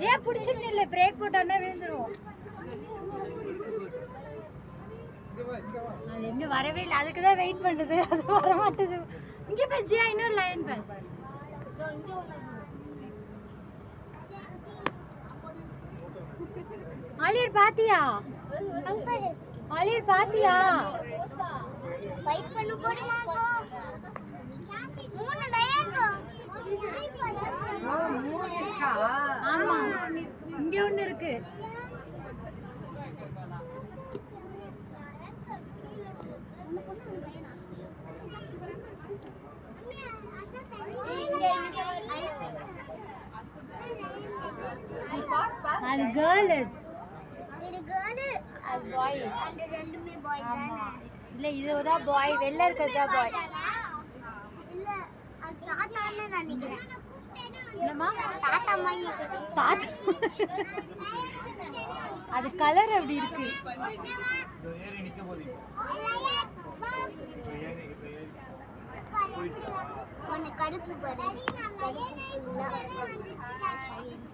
J பிடிச்சிட்டு இல்ல break போட்டானே விழுந்துரும். அது இன்னும் வரவே இல்லை, அதுக்கு தான் வெயிட் பண்ணுது, அது வர மாட்டேது. இங்கே பாரு ஜியா, இன்னொரு லைன் பாரு. ஆலியர் பாத்தியா? ஆலியர் பாத்தியா? ஃபைட் பண்ணு போடுமா போ. 3 லைன் போ. ஆமா, இங்க ஒண்ணு இருக்கு. அது கேர்ள், இது கேர்ள், அது பாய். அந்த ரெண்டுமே பாய் தானே? இல்ல இதுதான் பாய், வெள்ள இருக்கிறதா பாய். இல்ல அது தாத்தான்னு நினைக்கிறேன். என்னம்மா தாத்தா மாதிரி இருக்குது. தாத்தா அது கலர் அப்படி இருக்கு. கருப்பு பாரு, கருப்பு